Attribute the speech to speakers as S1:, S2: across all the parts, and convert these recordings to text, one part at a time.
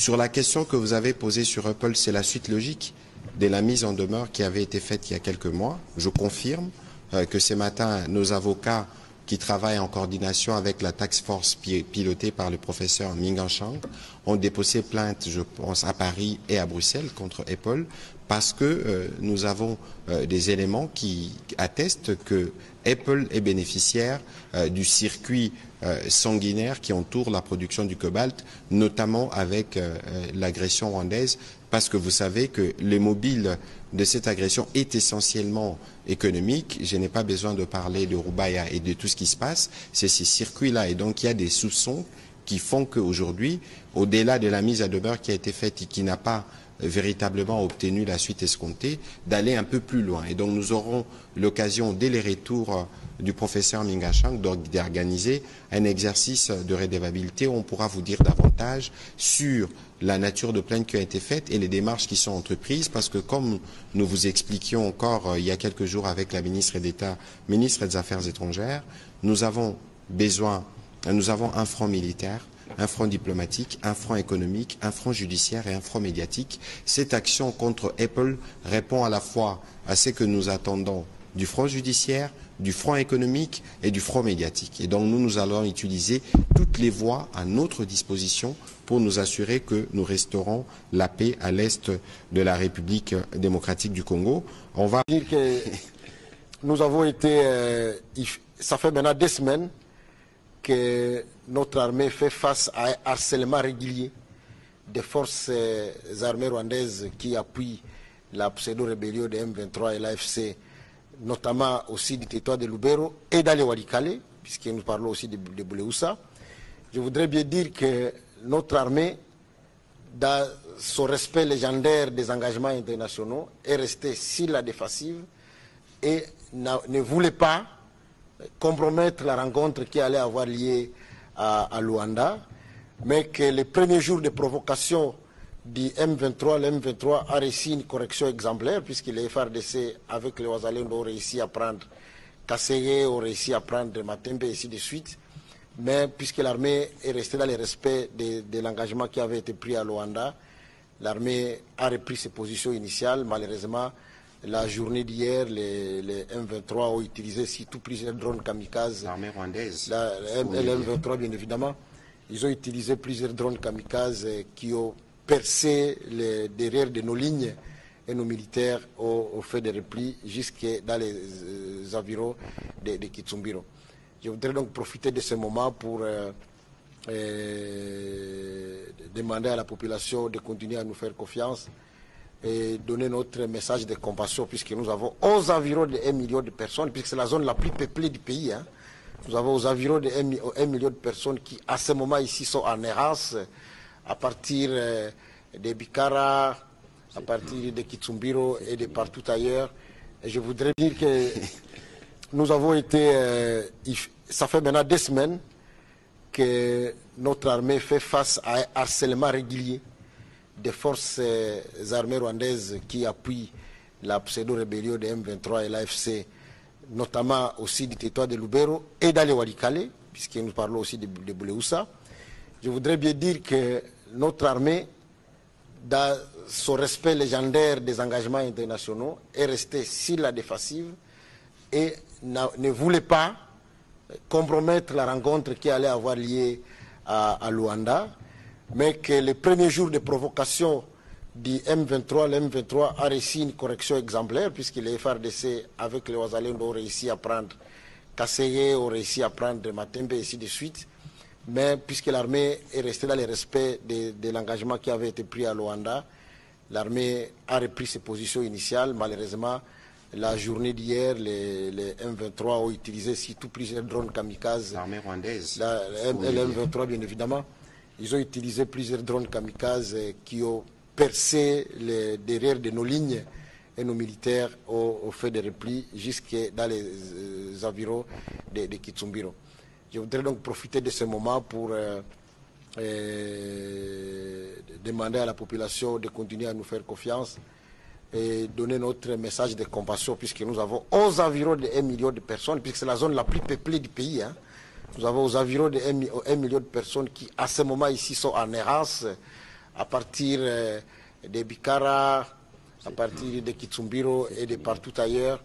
S1: Sur la question que vous avez posée sur Apple, c'est la suite logique de la mise en demeure qui avait été faite il y a quelques mois. Je confirme que ce matin, nos avocats qui travaillent en coordination avec la task force pilotée par le professeur Ming Chang ont déposé plainte, je pense, à Paris et à Bruxelles contre Apple parce que nous avons des éléments qui attestent que Apple est bénéficiaire du circuit sanguinaire qui entoure la production du cobalt, notamment avec l'agression rwandaise, parce que vous savez que les mobiles de cette agression est essentiellement économique. Je n'ai pas besoin de parler de Roubaïa et de tout ce qui se passe. C'est ces circuits-là. Et donc, il y a des soupçons qui font qu'aujourd'hui, au-delà de la mise à demeure qui a été faite et qui n'a pas véritablement obtenu la suite escomptée, d'aller un peu plus loin. Et donc, nous aurons l'occasion, dès les retours du professeur Mingachang, d'organiser un exercice de redevabilité où on pourra vous dire davantage sur la nature de plainte qui a été faite et les démarches qui sont entreprises, parce que comme nous vous expliquions encore il y a quelques jours avec la ministre d'État, ministre des Affaires étrangères, nous avons un front militaire, un front diplomatique, un front économique, un front judiciaire et un front médiatique. Cette action contre Apple répond à la fois à ce que nous attendons du front judiciaire, du front économique et du front médiatique. Et donc nous allons utiliser toutes les voies à notre disposition pour nous assurer que nous resterons la paix à l'est de la République démocratique du Congo. On va
S2: dire que nous avons été, ça fait maintenant 2 semaines que notre armée fait face à un harcèlement régulier des forces armées rwandaises qui appuient la pseudo-rébellion de M23 et l'AFC, notamment aussi du territoire de Lubero et dans les Walikale, puisque nous parlons aussi de Bouleusa. Je voudrais bien dire que notre armée, dans son respect légendaire des engagements internationaux, est restée sur la défensive et ne voulait pas compromettre la rencontre qui allait avoir lieu à Luanda, mais que les premiers jours de provocation du M23, le M23 a réussi une correction exemplaire, puisque les FARDC, avec les Ouazalendo, ont réussi à prendre Kasseye, ont réussi à prendre Matembe, et ainsi de suite. Mais puisque l'armée est restée dans le respect de l'engagement qui avait été pris à Luanda, l'armée a repris ses positions initiales. Malheureusement, la journée d'hier, les M23 ont utilisé surtout plusieurs drones kamikazes.
S1: L'armée rwandaise.
S2: Les M23, bien évidemment. Ils ont utilisé plusieurs drones kamikazes qui ont percé derrière de nos lignes et nos militaires ont fait des replis jusque dans les environs de Kitsumbiro. Je voudrais donc profiter de ce moment pour demander à la population de continuer à nous faire confiance et donner notre message de compassion, puisque nous avons environ de 1 million de personnes, puisque c'est la zone la plus peuplée du pays. Hein. Nous avons environ de 1 million de personnes qui, à ce moment ici, sont en errance, à partir de Bikara, à partir de Kitsumbiro et de partout ailleurs. Et je voudrais dire que nous avons été, ça fait maintenant 2 semaines que notre armée fait face à un harcèlement régulier des forces armées rwandaises qui appuient la pseudo-rébellion de M23 et l'AFC, notamment aussi du territoire de Lubero et dans les Walikale, puisque nous parlons aussi de Bouleusa. Je voudrais bien dire que notre armée, dans son respect légendaire des engagements internationaux, est restée sur la défensive et ne voulait pas compromettre la rencontre qui allait avoir lieu à Luanda, mais que les premiers jours de provocation du M23, le M23 a réussi une correction exemplaire, puisque les FARDC, avec les Ouazalendo, ont réussi à prendre Kasseye, ont réussi à prendre Matembe, et ainsi de suite. Mais puisque l'armée est restée dans le respect de l'engagement qui avait été pris à Luanda, l'armée a repris ses positions initiales. Malheureusement, la journée d'hier, les M23 ont utilisé surtout plusieurs drones kamikazes.
S1: L'armée rwandaise.
S2: Les M23, bien évidemment. Ils ont utilisé plusieurs drones kamikazes qui ont percé derrière de nos lignes et nos militaires ont fait des replis jusque dans les environs de Kitsumbiro. Je voudrais donc profiter de ce moment pour demander à la population de continuer à nous faire confiance et donner notre message de compassion, puisque nous avons environ de 1 million de personnes, puisque c'est la zone la plus peuplée du pays. Hein. Nous avons environ de 1 million de personnes qui, à ce moment ici, sont en errance, à partir de Bikara, à partir de Kitsumbiro et de partout ailleurs.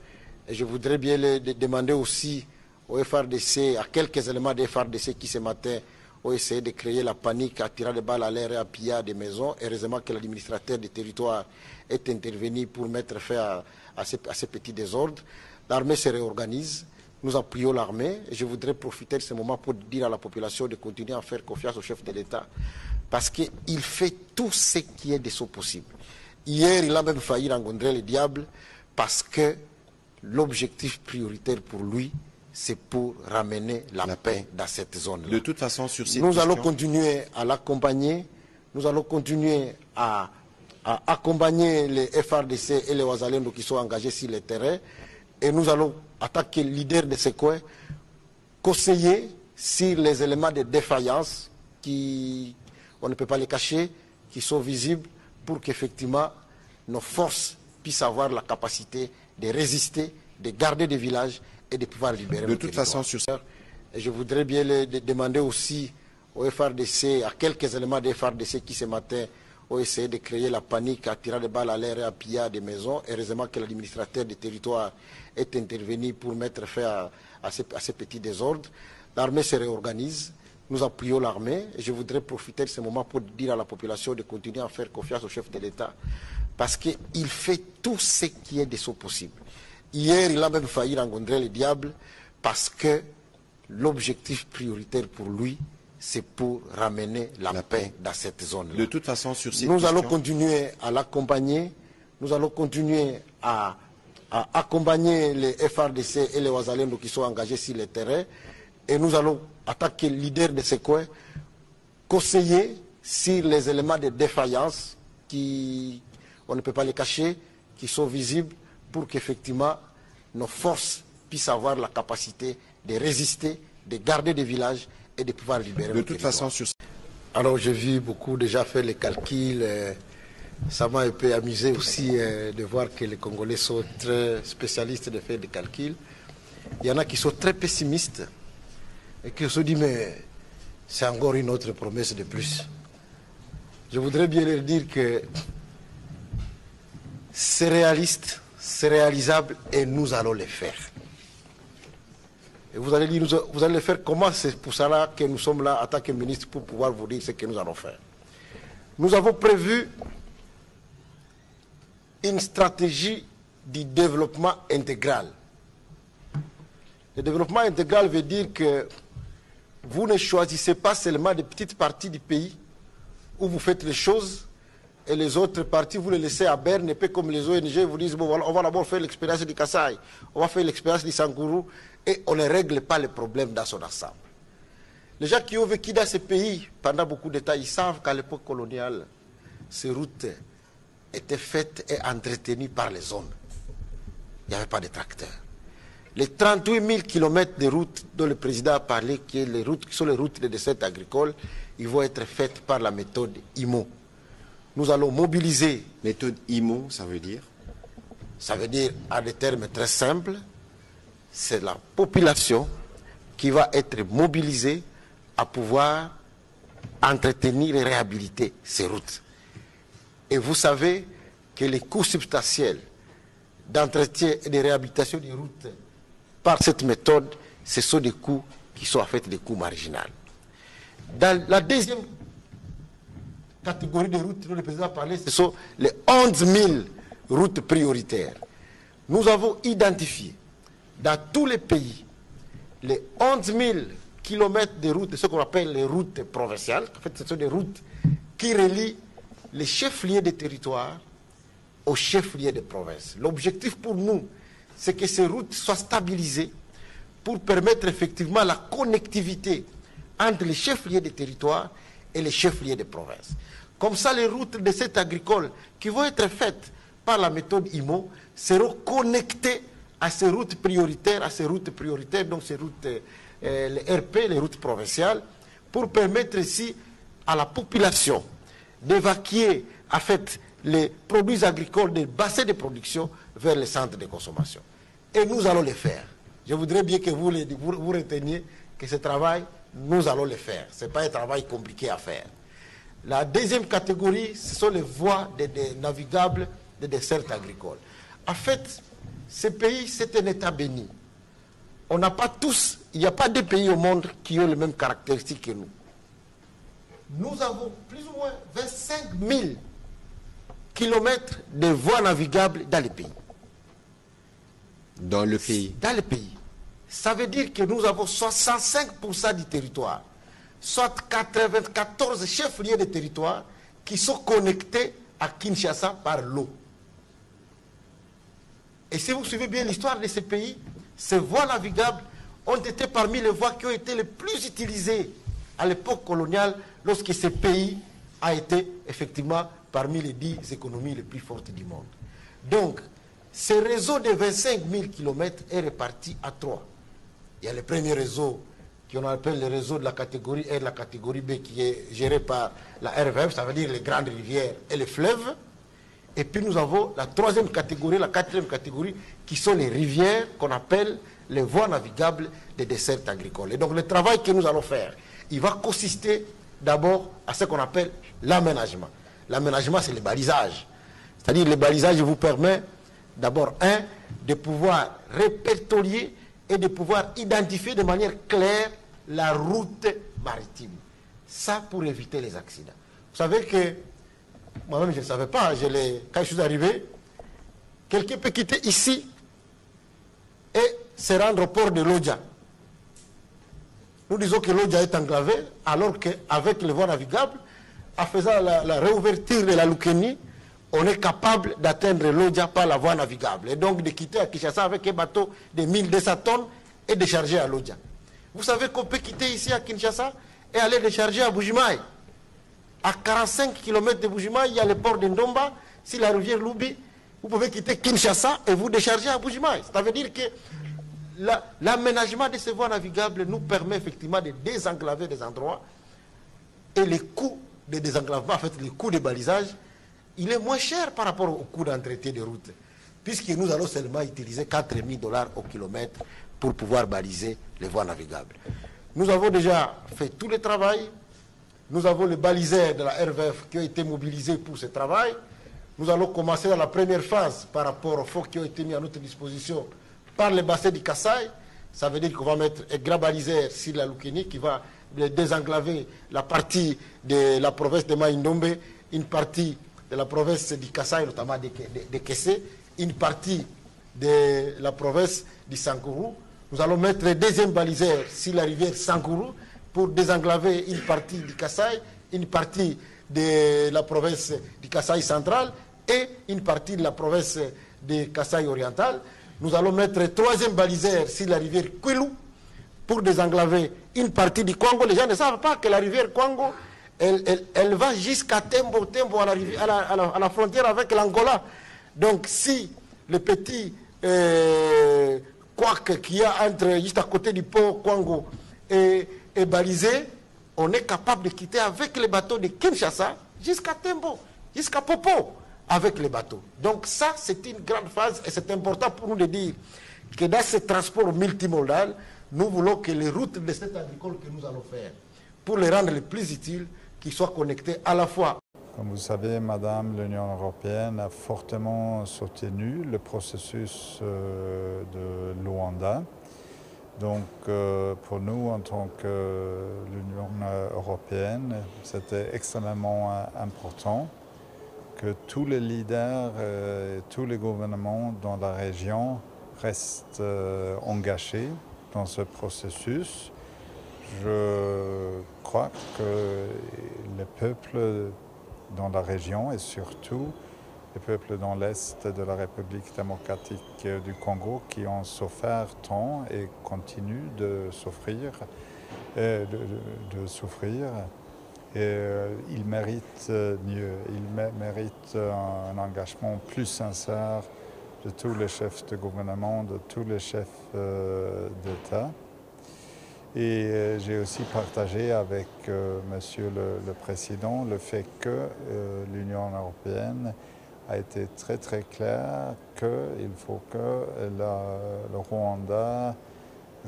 S2: Et je voudrais bien demander aussi au FRDC, à quelques éléments des FRDC qui ce matin ont essayé de créer la panique, à tirer des balles à l'air et à piller des maisons. Heureusement que l'administrateur du territoire est intervenu pour mettre fin à ces petits désordres. L'armée se réorganise. Nous appuyons l'armée. Je voudrais profiter de ce moment pour dire à la population de continuer à faire confiance au chef de l'État parce qu'il fait tout ce qui est de son possible. Hier, il a même failli rencontrer le diable parce que l'objectif prioritaire pour lui, c'est pour ramener la paix dans cette zone-là.
S1: De toute façon, sur cette
S2: nous allons continuer à l'accompagner. Nous allons continuer à accompagner les FRDC et les Ouazalendo qui sont engagés sur le terrain. Et nous allons attaquer le leader de ces coins, conseiller sur les éléments de défaillance qui, on ne peut pas les cacher, qui sont visibles pour qu'effectivement nos forces puissent avoir la capacité de résister, de garder des villages et de pouvoir libérer.
S1: De toute façon, sur ça.
S2: Et je voudrais bien demander aussi au FRDC, à quelques éléments des FRDC qui ce matin ont essayé de créer la panique, à tirer des balles à l'air et à piller des maisons. Heureusement que l'administrateur du territoire est intervenu pour mettre fin à ces petits désordres. L'armée se réorganise. Nous appuyons l'armée. Et je voudrais profiter de ce moment pour dire à la population de continuer à faire confiance au chef de l'État parce qu'il fait tout ce qui est de son possible. Hier, il a même failli rencontrer le diable parce que l'objectif prioritaire pour lui, c'est pour ramener la paix dans cette zone-là.
S1: De toute façon, sur cette
S2: nous allons continuer à l'accompagner. Nous allons continuer à accompagner les FRDC et les Ouazalendo qui sont engagés sur le terrain. Et nous allons attaquer le leader de ces coins, conseiller sur les éléments de défaillance qui, on ne peut pas les cacher, qui sont visibles pour qu'effectivement nos forces puissent avoir la capacité de résister, de garder des villages et de pouvoir libérer.
S1: De toute façon, sur...
S2: Alors j'ai vu beaucoup déjà faire les calculs. Ça m'a un peu amusé aussi de voir que les Congolais sont très spécialistes de faire des calculs. Il y en a qui sont très pessimistes et qui se disent mais c'est encore une autre promesse de plus. Je voudrais bien leur dire que c'est réaliste, c'est réalisable et nous allons le faire. Et vous allez dire, vous allez le faire comment? C'est pour cela que nous sommes là en tant que ministre pour pouvoir vous dire ce que nous allons faire. Nous avons prévu une stratégie du développement intégral. Le développement intégral veut dire que vous ne choisissez pas seulement des petites parties du pays où vous faites les choses et les autres parties, vous les laissez à Berne, et puis comme les ONG vous disent, bon, voilà, on va d'abord faire l'expérience du Kasaï, on va faire l'expérience du Sangourou, et on ne règle pas les problèmes dans son ensemble. Les gens qui ont vécu dans ces pays pendant beaucoup de temps, ils savent qu'à l'époque coloniale, ces routes étaient faites et entretenues par les zones. Il n'y avait pas de tracteurs. Les 38 000 km de routes dont le président a parlé, qui sont les routes de dessert agricole, ils vont être faites par la méthode IMO. Nous allons mobiliser.
S1: Méthode IMO, ça veut dire?
S2: Ça veut dire, en des termes très simples, c'est la population qui va être mobilisée à pouvoir entretenir et réhabiliter ces routes. Et vous savez que les coûts substantiels d'entretien et de réhabilitation des routes par cette méthode, ce sont des coûts qui sont en fait des coûts marginaux. Dans la deuxième catégorie de routes dont le président a parlé, ce sont les 11 000 routes prioritaires. Nous avons identifié dans tous les pays les 11 000 kilomètres de routes, ce qu'on appelle les routes provinciales. En fait, ce sont des routes qui relient les chefs-lieux des territoires aux chefs-lieux des provinces. L'objectif pour nous, c'est que ces routes soient stabilisées pour permettre effectivement la connectivité entre les chefs-lieux des territoires et les chefs-lieux des provinces. Comme ça, les routes de cette agricole qui vont être faites par la méthode IMO seront connectées à ces routes prioritaires, donc ces routes, les RP, les routes provinciales, pour permettre ici à la population d'évacuer en fait les produits agricoles des bassins de production vers les centres de consommation. Et nous allons le faire. Je voudrais bien que vous reteniez que ce travail, nous allons le faire. Ce n'est pas un travail compliqué à faire. La deuxième catégorie, ce sont les voies navigables des dessertes agricoles. En fait, ce pays, c'est un État béni. On n'a pas tous, il n'y a pas deux pays au monde qui ont les mêmes caractéristiques que nous. Nous avons plus ou moins 25 000 kilomètres de voies navigables dans les pays.
S1: Dans le pays.
S2: Dans le pays. Ça veut dire que nous avons 65% du territoire, soit 94 chefs-lieux de territoire qui sont connectés à Kinshasa par l'eau. Et si vous suivez bien l'histoire de ces pays, ces voies navigables ont été parmi les voies qui ont été les plus utilisées à l'époque coloniale lorsque ce pays a été effectivement parmi les 10 économies les plus fortes du monde. Donc, ce réseau de 25 000 km est réparti à 3. Il y a le premier réseau qu'on appelle le réseau de la catégorie R et la catégorie B qui est géré par la RVF, ça veut dire les grandes rivières et les fleuves. Et puis nous avons la troisième catégorie, la quatrième catégorie, qui sont les rivières qu'on appelle les voies navigables des dessertes agricoles. Et donc le travail que nous allons faire, il va consister d'abord à ce qu'on appelle l'aménagement. L'aménagement, c'est le balisage. C'est-à-dire le balisage vous permet d'abord, de pouvoir répertorier et de pouvoir identifier de manière claire la route maritime. Ça pour éviter les accidents. Vous savez que, moi-même je ne savais pas, quand je suis arrivé, quelqu'un peut quitter ici et se rendre au port de Lodja. Nous disons que Lodja est enclavé, alors qu'avec les voies navigables, en faisant la réouverture de la Lukeni, on est capable d'atteindre Lodja par la voie navigable. Et donc de quitter à Kinshasa avec un bateau de 1200 tonnes et décharger à Lodja. Vous savez qu'on peut quitter ici à Kinshasa et aller décharger à Bujimaï. À 45 km de Bujimaï, il y a le port de Ndomba. Si la rivière Loubi, vous pouvez quitter Kinshasa et vous décharger à Bujimaï. Ça veut dire que l'aménagement de ces voies navigables nous permet effectivement de désenclaver des endroits. Et les coûts de désenclavement, en fait, les coûts de balisage, il est moins cher par rapport au coût d'entretien de route, puisque nous allons seulement utiliser 4 000 $ au kilomètre pour pouvoir baliser les voies navigables. Nous avons déjà fait tout le travail. Nous avons les baliseurs de la RVF qui ont été mobilisés pour ce travail. Nous allons commencer dans la première phase par rapport aux fonds qui ont été mis à notre disposition par le bassin du Kasaï. Ça veut dire qu'on va mettre un grand baliseur sur la Lukeni qui va désenclaver la partie de la province de Maïndombe, une partie de la province du Kasaï, notamment de Kessé, une partie de la province du Sankourou. Nous allons mettre un deuxième baliseur sur la rivière Sankourou pour désenclaver une partie du Kasaï, une partie de la province du Kasaï central et une partie de la province du Kasaï oriental. Nous allons mettre un troisième baliseur sur la rivière Kwilu pour désenclaver une partie du Congo. Les gens ne savent pas que la rivière Congo, elle va jusqu'à Tembo à la frontière avec l'Angola. Donc si le petit couac qu'il y a juste à côté du pont Congo est balisé, on est capable de quitter avec les bateaux de Kinshasa jusqu'à Tembo, jusqu'à Popo avec les bateaux. Donc ça, c'est une grande phase et c'est important pour nous de dire que dans ce transport multimodal, nous voulons que les routes de cette agricole que nous allons faire, pour les rendre les plus utiles, qu'ils soient connectés à la fois.
S3: Comme vous savez, Madame, l'Union européenne a fortement soutenu le processus de Luanda. Donc, pour nous, en tant que l'Union européenne, c'était extrêmement important que tous les leaders et tous les gouvernements dans la région restent engagés dans ce processus. Je crois que les peuples dans la région et surtout les peuples dans l'Est de la République démocratique du Congo qui ont souffert tant et continuent de souffrir, ils méritent mieux. Ils méritent un engagement plus sincère de tous les chefs de gouvernement, de tous les chefs d'État. Et j'ai aussi partagé avec Monsieur le Président le fait que l'Union européenne a été très très claire qu'il faut que le Rwanda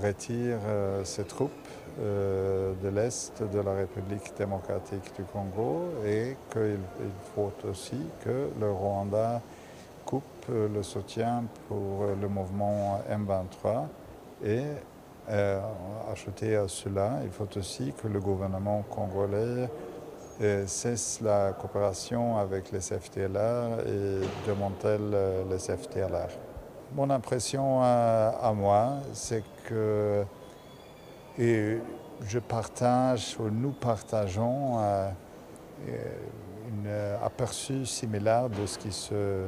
S3: retire ses troupes de l'Est de la République démocratique du Congo et qu'il faut aussi que le Rwanda coupe le soutien pour le mouvement M23 et ajouté à cela, il faut aussi que le gouvernement congolais cesse la coopération avec les FDLR et démantèle les FDLR. Mon impression à moi, c'est que je partage, ou nous partageons un aperçu similaire de ce qui se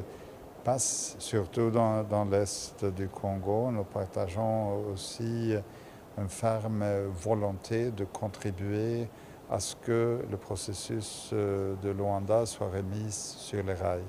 S3: passe, surtout dans l'Est du Congo. Nous partageons aussi une ferme volonté de contribuer à ce que le processus de Luanda soit remis sur les rails.